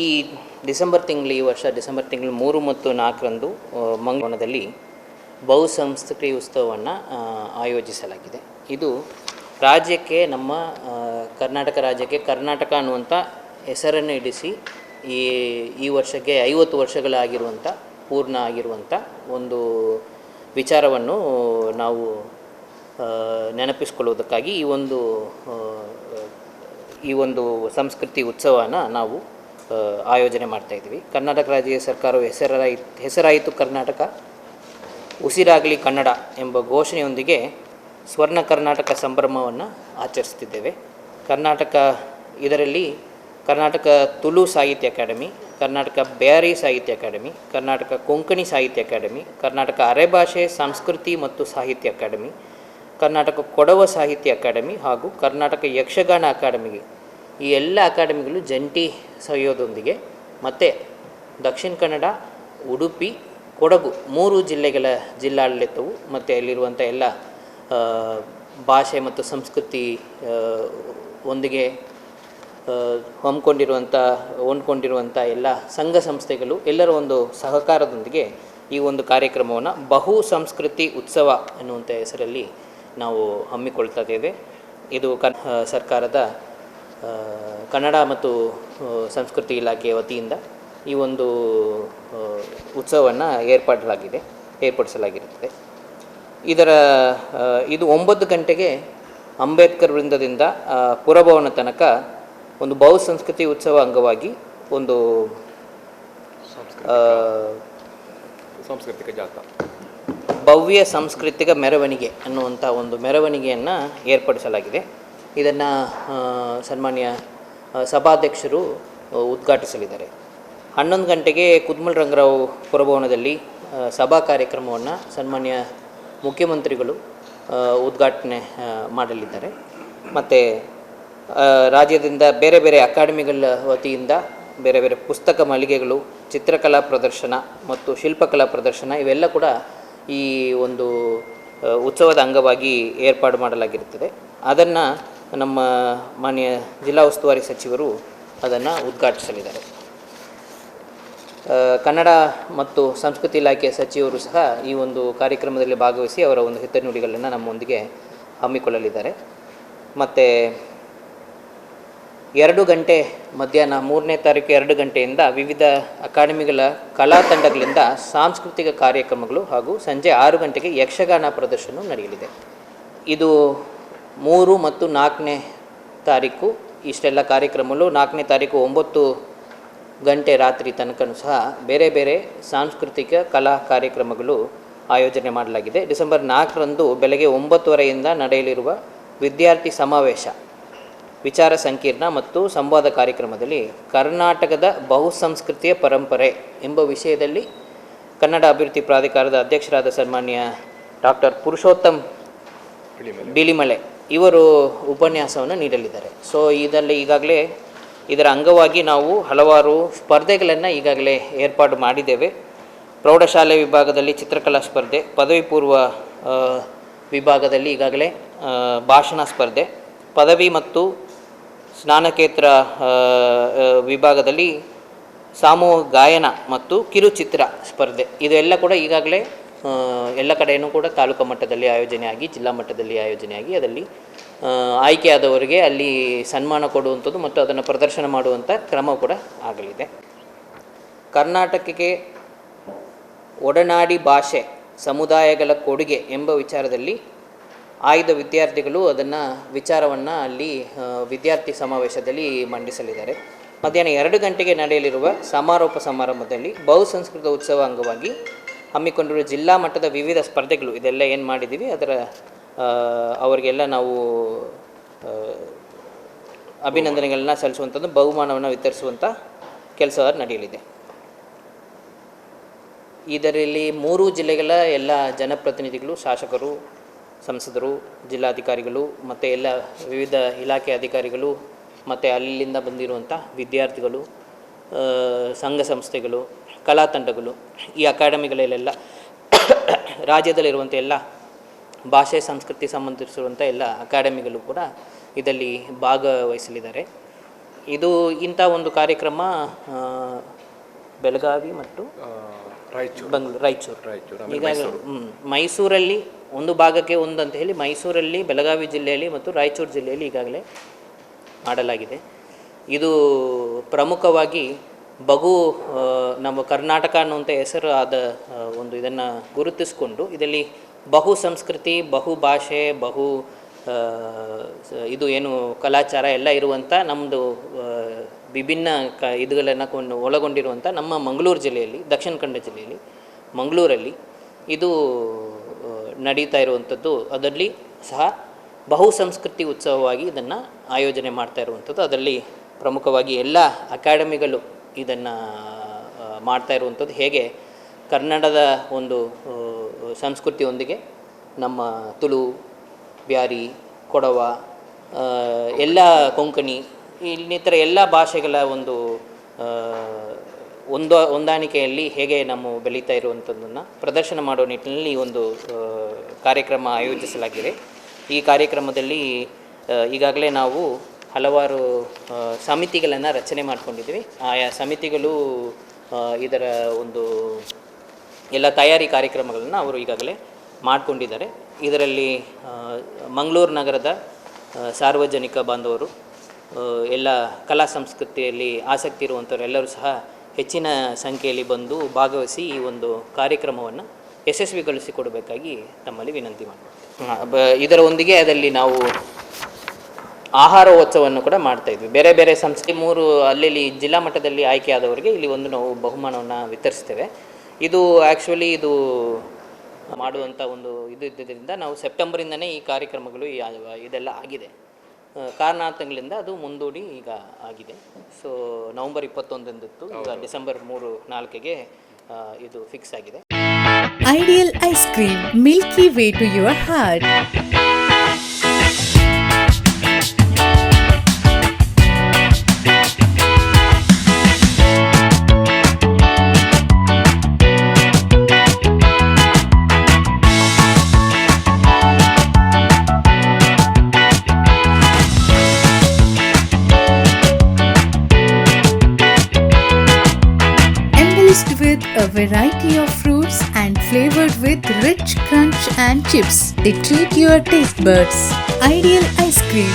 ಈ ಡಿಸೆಂಬರ್ ತಿಂಗಳು, ಈ ವರ್ಷ ಡಿಸೆಂಬರ್ ತಿಂಗಳು 3 ಮತ್ತು 4ರಂದು ಮಂಗಳೂರಿನಲ್ಲಿ ಬಹುಸಂಸ್ಕೃತಿ ಉತ್ಸವವನ್ನು ಆಯೋಜಿಸಲಾಗಿದೆ. ಇದು ರಾಜ್ಯಕ್ಕೆ, ನಮ್ಮ ಕರ್ನಾಟಕ ರಾಜ್ಯಕ್ಕೆ ಕರ್ನಾಟಕ ಅನ್ನುವಂಥ ಹೆಸರನ್ನು ಇಡಿಸಿ ಈ ವರ್ಷಕ್ಕೆ 50 ವರ್ಷಗಳಾಗಿರುವಂಥ ಪೂರ್ಣ ಆಗಿರುವಂಥ ಒಂದು ವಿಚಾರವನ್ನು ನಾವು ನೆನಪಿಸ್ಕೊಳ್ಳುವುದಕ್ಕಾಗಿ ಈ ಒಂದು ಸಂಸ್ಕೃತಿ ಉತ್ಸವನ ನಾವು ಆಯೋಜನೆ ಮಾಡ್ತಾಯಿದ್ವಿ. ಕರ್ನಾಟಕ ರಾಜ್ಯ ಸರ್ಕಾರವು ಹೆಸರಾಯಿತು ಕರ್ನಾಟಕ, ಉಸಿರಾಗಲಿ ಕನ್ನಡ ಎಂಬ ಘೋಷಣೆಯೊಂದಿಗೆ ಸ್ವರ್ಣ ಕರ್ನಾಟಕ ಸಂಭ್ರಮವನ್ನು ಆಚರಿಸ್ತಿದ್ದೇವೆ. ಇದರಲ್ಲಿ ಕರ್ನಾಟಕ ತುಳು ಸಾಹಿತ್ಯ ಅಕಾಡೆಮಿ, ಕರ್ನಾಟಕ ಬ್ಯಾರಿ ಸಾಹಿತ್ಯ ಅಕಾಡೆಮಿ, ಕರ್ನಾಟಕ ಕೊಂಕಣಿ ಸಾಹಿತ್ಯ ಅಕಾಡೆಮಿ, ಕರ್ನಾಟಕ ಅರೆಭಾಷೆ ಸಂಸ್ಕೃತಿ ಮತ್ತು ಸಾಹಿತ್ಯ ಅಕಾಡೆಮಿ, ಕರ್ನಾಟಕ ಕೊಡವ ಸಾಹಿತ್ಯ ಅಕಾಡೆಮಿ ಹಾಗೂ ಕರ್ನಾಟಕ ಯಕ್ಷಗಾನ ಅಕಾಡೆಮಿಗೆ, ಈ ಎಲ್ಲ ಅಕಾಡೆಮಿಗಳು ಜಂಟಿ ಸಹಯೋಗದೊಂದಿಗೆ ಮತ್ತು ದಕ್ಷಿಣ ಕನ್ನಡ, ಉಡುಪಿ, ಕೊಡಗು 3 ಜಿಲ್ಲೆಗಳ ಜಿಲ್ಲಾಡಳಿತವು ಮತ್ತು ಅಲ್ಲಿರುವಂಥ ಎಲ್ಲ ಭಾಷೆ ಮತ್ತು ಸಂಸ್ಕೃತಿ ಒಂದಿಗೆ ಹೊಂದ್ಕೊಂಡಿರುವಂಥ ಎಲ್ಲ ಸಂಘ ಸಂಸ್ಥೆಗಳು ಎಲ್ಲರ ಒಂದು ಸಹಕಾರದೊಂದಿಗೆ ಈ ಒಂದು ಕಾರ್ಯಕ್ರಮವನ್ನು ಬಹು ಸಂಸ್ಕೃತಿ ಉತ್ಸವ ಅನ್ನುವಂಥ ಹೆಸರಲ್ಲಿ ನಾವು ಹಮ್ಮಿಕೊಳ್ತಾ ಇದ್ದೇವೆ. ಇದು ಸರ್ಕಾರದ ಕನ್ನಡ ಮತ್ತು ಸಂಸ್ಕೃತಿ ಇಲಾಖೆಯ ವತಿಯಿಂದ ಈ ಒಂದು ಉತ್ಸವವನ್ನು ಏರ್ಪಡಿಸಲಾಗಿರುತ್ತದೆ. ಇದು 9 ಗಂಟೆಗೆ ಅಂಬೇಡ್ಕರ್ ವೃಂದದಿಂದ ಪುರಭವನ ತನಕ ಒಂದು ಬಹು ಸಂಸ್ಕೃತಿ ಉತ್ಸವ ಅಂಗವಾಗಿ ಒಂದು ಸಾಂಸ್ಕೃತಿಕ ಜಾಥಾ, ಭವ್ಯ ಸಾಂಸ್ಕೃತಿಕ ಮೆರವಣಿಗೆ ಅನ್ನುವಂಥ ಒಂದು ಮೆರವಣಿಗೆಯನ್ನು ಏರ್ಪಡಿಸಲಾಗಿದೆ. ಇದನ್ನು ಸನ್ಮಾನ್ಯ ಸಭಾಧ್ಯಕ್ಷರು ಉದ್ಘಾಟಿಸಲಿದ್ದಾರೆ. 11 ಗಂಟೆಗೆ ಕುದ್ಮಲ್ ರಂಗರಾವ್ ಪುರಭವನದಲ್ಲಿ ಸಭಾ ಕಾರ್ಯಕ್ರಮವನ್ನು ಸನ್ಮಾನ್ಯ ಮುಖ್ಯಮಂತ್ರಿಗಳು ಉದ್ಘಾಟನೆ ಮಾಡಲಿದ್ದಾರೆ. ಮತ್ತು ರಾಜ್ಯದಿಂದ ಬೇರೆ ಬೇರೆ ಅಕಾಡೆಮಿಗಳ ವತಿಯಿಂದ ಬೇರೆ ಬೇರೆ ಪುಸ್ತಕ ಮಳಿಗೆಗಳು, ಚಿತ್ರಕಲಾ ಪ್ರದರ್ಶನ ಮತ್ತು ಶಿಲ್ಪಕಲಾ ಪ್ರದರ್ಶನ ಇವೆಲ್ಲ ಕೂಡ ಈ ಒಂದು ಉತ್ಸವದ ಅಂಗವಾಗಿ ಏರ್ಪಾಡು ಮಾಡಲಾಗಿರುತ್ತದೆ. ಅದನ್ನು ನಮ್ಮ ಮಾನ್ಯ ಜಿಲ್ಲಾ ಉಸ್ತುವಾರಿ ಸಚಿವರು ಅದನ್ನು ಉದ್ಘಾಟಿಸಲಿದ್ದಾರೆ. ಕನ್ನಡ ಮತ್ತು ಸಂಸ್ಕೃತಿ ಇಲಾಖೆಯ ಸಚಿವರು ಸಹ ಈ ಒಂದು ಕಾರ್ಯಕ್ರಮದಲ್ಲಿ ಭಾಗವಹಿಸಿ ಅವರ ಒಂದು ಹಿತನುಡಿಗಳನ್ನು ನಮ್ಮೊಂದಿಗೆ ಹಮ್ಮಿಕೊಳ್ಳಲಿದ್ದಾರೆ. ಮತ್ತು 2 ಗಂಟೆ ಮಧ್ಯಾಹ್ನ 3ನೇ ತಾರೀಕು 2 ಗಂಟೆಯಿಂದ ವಿವಿಧ ಅಕಾಡೆಮಿಗಳ ಕಲಾ ತಂಡಗಳಿಂದ ಸಾಂಸ್ಕೃತಿಕ ಕಾರ್ಯಕ್ರಮಗಳು ಹಾಗೂ ಸಂಜೆ 6 ಗಂಟೆಗೆ ಯಕ್ಷಗಾನ ಪ್ರದರ್ಶನ ನಡೆಯಲಿದೆ. ಇದು 3 ಮತ್ತು 4ನೇ ತಾರೀಕು ಇಷ್ಟೆಲ್ಲ ಕಾರ್ಯಕ್ರಮಗಳು. 4ನೇ ತಾರೀಕು 9 ಗಂಟೆ ರಾತ್ರಿ ತನಕನೂ ಸಹ ಬೇರೆ ಬೇರೆ ಸಾಂಸ್ಕೃತಿಕ ಕಲಾ ಕಾರ್ಯಕ್ರಮಗಳು ಆಯೋಜನೆ ಮಾಡಲಾಗಿದೆ. ಡಿಸೆಂಬರ್ 4ರಂದು ಬೆಳಗ್ಗೆ 9:30ರಿಂದ ನಡೆಯಲಿರುವ ವಿದ್ಯಾರ್ಥಿ ಸಮಾವೇಶ, ವಿಚಾರ ಸಂಕಿರಣ ಮತ್ತು ಸಂವಾದ ಕಾರ್ಯಕ್ರಮದಲ್ಲಿ ಕರ್ನಾಟಕದ ಬಹುಸಂಸ್ಕೃತಿಯ ಪರಂಪರೆ ಎಂಬ ವಿಷಯದಲ್ಲಿ ಕನ್ನಡ ಅಭಿವೃದ್ಧಿ ಪ್ರಾಧಿಕಾರದ ಅಧ್ಯಕ್ಷರಾದ ಸನ್ಮಾನ್ಯ ಡಾಕ್ಟರ್ ಪುರುಷೋತ್ತಮ್ ಬಿಳಿಮಲೆ ಇವರು ಉಪನ್ಯಾಸವನ್ನು ನೀಡಲಿದ್ದಾರೆ. ಸೊ ಈಗಾಗಲೇ ಇದರ ಅಂಗವಾಗಿ ನಾವು ಹಲವಾರು ಸ್ಪರ್ಧೆಗಳನ್ನು ಈಗಾಗಲೇ ಏರ್ಪಾಡು ಮಾಡಿದ್ದೇವೆ. ಪ್ರೌಢಶಾಲೆ ವಿಭಾಗದಲ್ಲಿ ಚಿತ್ರಕಲಾ ಸ್ಪರ್ಧೆ, ಪದವಿ ಪೂರ್ವ ವಿಭಾಗದಲ್ಲಿ ಈಗಾಗಲೇ ಭಾಷಣ ಸ್ಪರ್ಧೆ, ಪದವಿ ಮತ್ತು ಸ್ನಾತಕೋತ್ತರ ವಿಭಾಗದಲ್ಲಿ ಸಾಮೂಹಿಕ ಗಾಯನ ಮತ್ತು ಕಿರುಚಿತ್ರ ಸ್ಪರ್ಧೆ, ಇದೆಲ್ಲ ಕೂಡ ಈಗಾಗಲೇ ಎಲ್ಲ ಕಡೆಯೂ ಕೂಡ ತಾಲೂಕು ಮಟ್ಟದಲ್ಲಿ ಆಯೋಜನೆಯಾಗಿ ಜಿಲ್ಲಾ ಮಟ್ಟದಲ್ಲಿ ಆಯೋಜನೆಯಾಗಿ ಅದರಲ್ಲಿ ಆಯ್ಕೆಯಾದವರಿಗೆ ಅಲ್ಲಿ ಸನ್ಮಾನ ಕೊಡುವಂಥದ್ದು ಮತ್ತು ಅದನ್ನು ಪ್ರದರ್ಶನ ಮಾಡುವಂಥ ಕ್ರಮ ಕೂಡ ಆಗಲಿದೆ. ಕರ್ನಾಟಕಕ್ಕೆ ಒಡನಾಡಿ ಭಾಷೆ ಸಮುದಾಯಗಳ ಕೊಡುಗೆ ಎಂಬ ವಿಚಾರದಲ್ಲಿ ಆಯ್ದ ವಿದ್ಯಾರ್ಥಿಗಳು ವಿಚಾರವನ್ನು ಅಲ್ಲಿ ವಿದ್ಯಾರ್ಥಿ ಸಮಾವೇಶದಲ್ಲಿ ಮಂಡಿಸಲಿದ್ದಾರೆ. ಮಧ್ಯಾಹ್ನ 2 ಗಂಟೆಗೆ ನಡೆಯಲಿರುವ ಸಮಾರೋಪ ಸಮಾರಂಭದಲ್ಲಿ ಬಹುಸಂಸ್ಕೃತ ಉತ್ಸವ ಅಂಗವಾಗಿ ಹಮ್ಮಿಕೊಂಡಿರುವ ಜಿಲ್ಲಾ ಮಟ್ಟದ ವಿವಿಧ ಸ್ಪರ್ಧೆಗಳು ಇದೆಲ್ಲ ಏನು ಮಾಡಿದ್ದೀವಿ ಅವರಿಗೆಲ್ಲ ನಾವು ಅಭಿನಂದನೆಗಳನ್ನ ಸಲ್ಲಿಸುವಂಥದ್ದು, ಬಹುಮಾನವನ್ನು ವಿತರಿಸುವಂಥ ಕೆಲಸ ನಡೆಯಲಿದೆ. ಇದರಲ್ಲಿ 3 ಜಿಲ್ಲೆಗಳ ಎಲ್ಲ ಜನಪ್ರತಿನಿಧಿಗಳು, ಶಾಸಕರು, ಸಂಸದರು, ಜಿಲ್ಲಾಧಿಕಾರಿಗಳು ಮತ್ತು ಎಲ್ಲ ವಿವಿಧ ಇಲಾಖೆ ಅಧಿಕಾರಿಗಳು ಮತ್ತು ಅಲ್ಲಿಂದ ಬಂದಿರುವಂಥ ವಿದ್ಯಾರ್ಥಿಗಳು, ಸಂಘ ಸಂಸ್ಥೆಗಳು, ಕಲಾ ತಂಡಗಳು, ಈ ಅಕಾಡೆಮಿಗಳಲ್ಲೆಲ್ಲ ರಾಜ್ಯದಲ್ಲಿರುವಂಥ ಎಲ್ಲ ಭಾಷೆ ಸಂಸ್ಕೃತಿ ಸಂಬಂಧಿಸಿರುವಂಥ ಎಲ್ಲ ಅಕಾಡೆಮಿಗಳು ಕೂಡ ಇದರಲ್ಲಿ ಭಾಗವಹಿಸಲಿದ್ದಾರೆ. ಇದು ಇಂಥ ಒಂದು ಕಾರ್ಯಕ್ರಮ ಬೆಳಗಾವಿ ಮತ್ತು ರಾಯಚೂರು ಈಗಾಗಲೇ ಮೈಸೂರಲ್ಲಿ ಒಂದು ಭಾಗಕ್ಕೆ ಒಂದು ಅಂತ ಹೇಳಿ ಮೈಸೂರಲ್ಲಿ, ಬೆಳಗಾವಿ ಜಿಲ್ಲೆಯಲ್ಲಿ ಮತ್ತು ರಾಯಚೂರು ಜಿಲ್ಲೆಯಲ್ಲಿ ಈಗಾಗಲೇ ಮಾಡಲಾಗಿದೆ. ಇದು ಪ್ರಮುಖವಾಗಿ ನಮ್ಮ ಕರ್ನಾಟಕ ಅನ್ನುವಂಥ ಹೆಸರು ಆದ ಒಂದು ಇದನ್ನು ಗುರುತಿಸಿಕೊಂಡು ಇದರಲ್ಲಿ ಬಹು ಸಂಸ್ಕೃತಿ, ಬಹು ಭಾಷೆ, ಇದು ಏನು ಕಲಾಚಾರ ಎಲ್ಲ ಇರುವಂಥ ನಮ್ಮದು ವಿಭಿನ್ನ ಇದುಗಳನ್ನು ಒಳಗೊಂಡಿರುವಂಥ ನಮ್ಮ ಮಂಗಳೂರು ಜಿಲ್ಲೆಯಲ್ಲಿ, ದಕ್ಷಿಣ ಕನ್ನಡ ಜಿಲ್ಲೆಯಲ್ಲಿ ಮಂಗಳೂರಲ್ಲಿ ಇದು ನಡೀತಾ ಇರುವಂಥದ್ದು. ಅದರಲ್ಲಿ ಸಹ ಬಹು ಸಂಸ್ಕೃತಿ ಉತ್ಸವವಾಗಿ ಇದನ್ನು ಆಯೋಜನೆ ಮಾಡ್ತಾ ಇರುವಂಥದ್ದು. ಅದರಲ್ಲಿ ಪ್ರಮುಖವಾಗಿ ಎಲ್ಲ ಅಕಾಡೆಮಿಗಳು ಇದನ್ನು ಮಾಡ್ತಾ ಇರುವಂಥದ್ದು. ಹೇಗೆ ಕನ್ನಡದ ಒಂದು ಸಂಸ್ಕೃತಿಯೊಂದಿಗೆ ನಮ್ಮ ತುಳು, ಬ್ಯಾರಿ, ಕೊಡವ, ಎಲ್ಲ ಕೊಂಕಣಿ, ಇನ್ನಿತರ ಎಲ್ಲ ಭಾಷೆಗಳ ಒಂದು ಹೊಂದಾಣಿಕೆಯಲ್ಲಿ ಹೇಗೆ ನಮ್ಮ ಬೆಳೀತಾ ಇರುವಂಥದ್ದನ್ನು ಪ್ರದರ್ಶನ ಮಾಡುವ ನಿಟ್ಟಿನಲ್ಲಿ ಈ ಒಂದು ಕಾರ್ಯಕ್ರಮ ಆಯೋಜಿಸಲಾಗಿದೆ. ಈ ಕಾರ್ಯಕ್ರಮದಲ್ಲಿ ಈಗಾಗಲೇ ನಾವು ಹಲವಾರು ಸಮಿತಿಗಳನ್ನು ರಚನೆ ಮಾಡ್ಕೊಂಡಿದ್ದೀವಿ. ಆಯಾ ಸಮಿತಿಗಳು ಇದರ ಒಂದು ಎಲ್ಲ ತಯಾರಿ ಕಾರ್ಯಕ್ರಮಗಳನ್ನು ಅವರು ಈಗಾಗಲೇ ಮಾಡಿಕೊಂಡಿದ್ದಾರೆ. ಇದರಲ್ಲಿ ಮಂಗಳೂರು ನಗರದ ಸಾರ್ವಜನಿಕ ಬಾಂಧವರು, ಎಲ್ಲ ಕಲಾ ಸಂಸ್ಕೃತಿಯಲ್ಲಿ ಆಸಕ್ತಿ ಇರುವಂಥವರೆಲ್ಲರೂ ಸಹ ಹೆಚ್ಚಿನ ಸಂಖ್ಯೆಯಲ್ಲಿ ಬಂದು ಭಾಗವಹಿಸಿ ಈ ಒಂದು ಕಾರ್ಯಕ್ರಮವನ್ನು ಯಶಸ್ವಿಗೊಳಿಸಿಕೊಡಬೇಕಾಗಿ ತಮ್ಮಲ್ಲಿ ವಿನಂತಿ ಮಾಡ್ತೀವಿ. ಇದರೊಂದಿಗೆ ಅದರಲ್ಲಿ ನಾವು ಆಹಾರೋತ್ಸವವನ್ನು ಕೂಡ ಮಾಡ್ತಾಯಿದ್ವಿ. ಬೇರೆ ಬೇರೆ ಸಂಸ್ಥೆ 3 ಅಲ್ಲಿ ಜಿಲ್ಲಾ ಮಟ್ಟದಲ್ಲಿ ಆಯ್ಕೆಯಾದವರಿಗೆ ಇಲ್ಲಿ ಒಂದು ನಾವು ಬಹುಮಾನವನ್ನು ವಿತರಿಸ್ತೇವೆ. ಇದು ಆ್ಯಕ್ಚುಲಿ ಇದು ಮಾಡುವಂಥ ಒಂದು ಇದ್ದಿದ್ದರಿಂದ ನಾವು ಸೆಪ್ಟೆಂಬರಿಂದನೇ ಈ ಕಾರ್ಯಕ್ರಮಗಳು ಇದೆಲ್ಲ ಆಗಿದೆ. ಕಾರಣಾಂತರಗಳಿಂದ ಅದು ಮುಂದೂಡಿ ಈಗ ಆಗಿದೆ. ಸೊ ನವಂಬರ್ 21 ಈಗ ಡಿಸೆಂಬರ್ 3-4ಗೆ ಇದು ಫಿಕ್ಸ್ ಆಗಿದೆ. Ideal ice cream, milky way to your heart. With a variety of fruits and flavored with rich crunch and chips, they treat your taste buds. Ideal ice cream.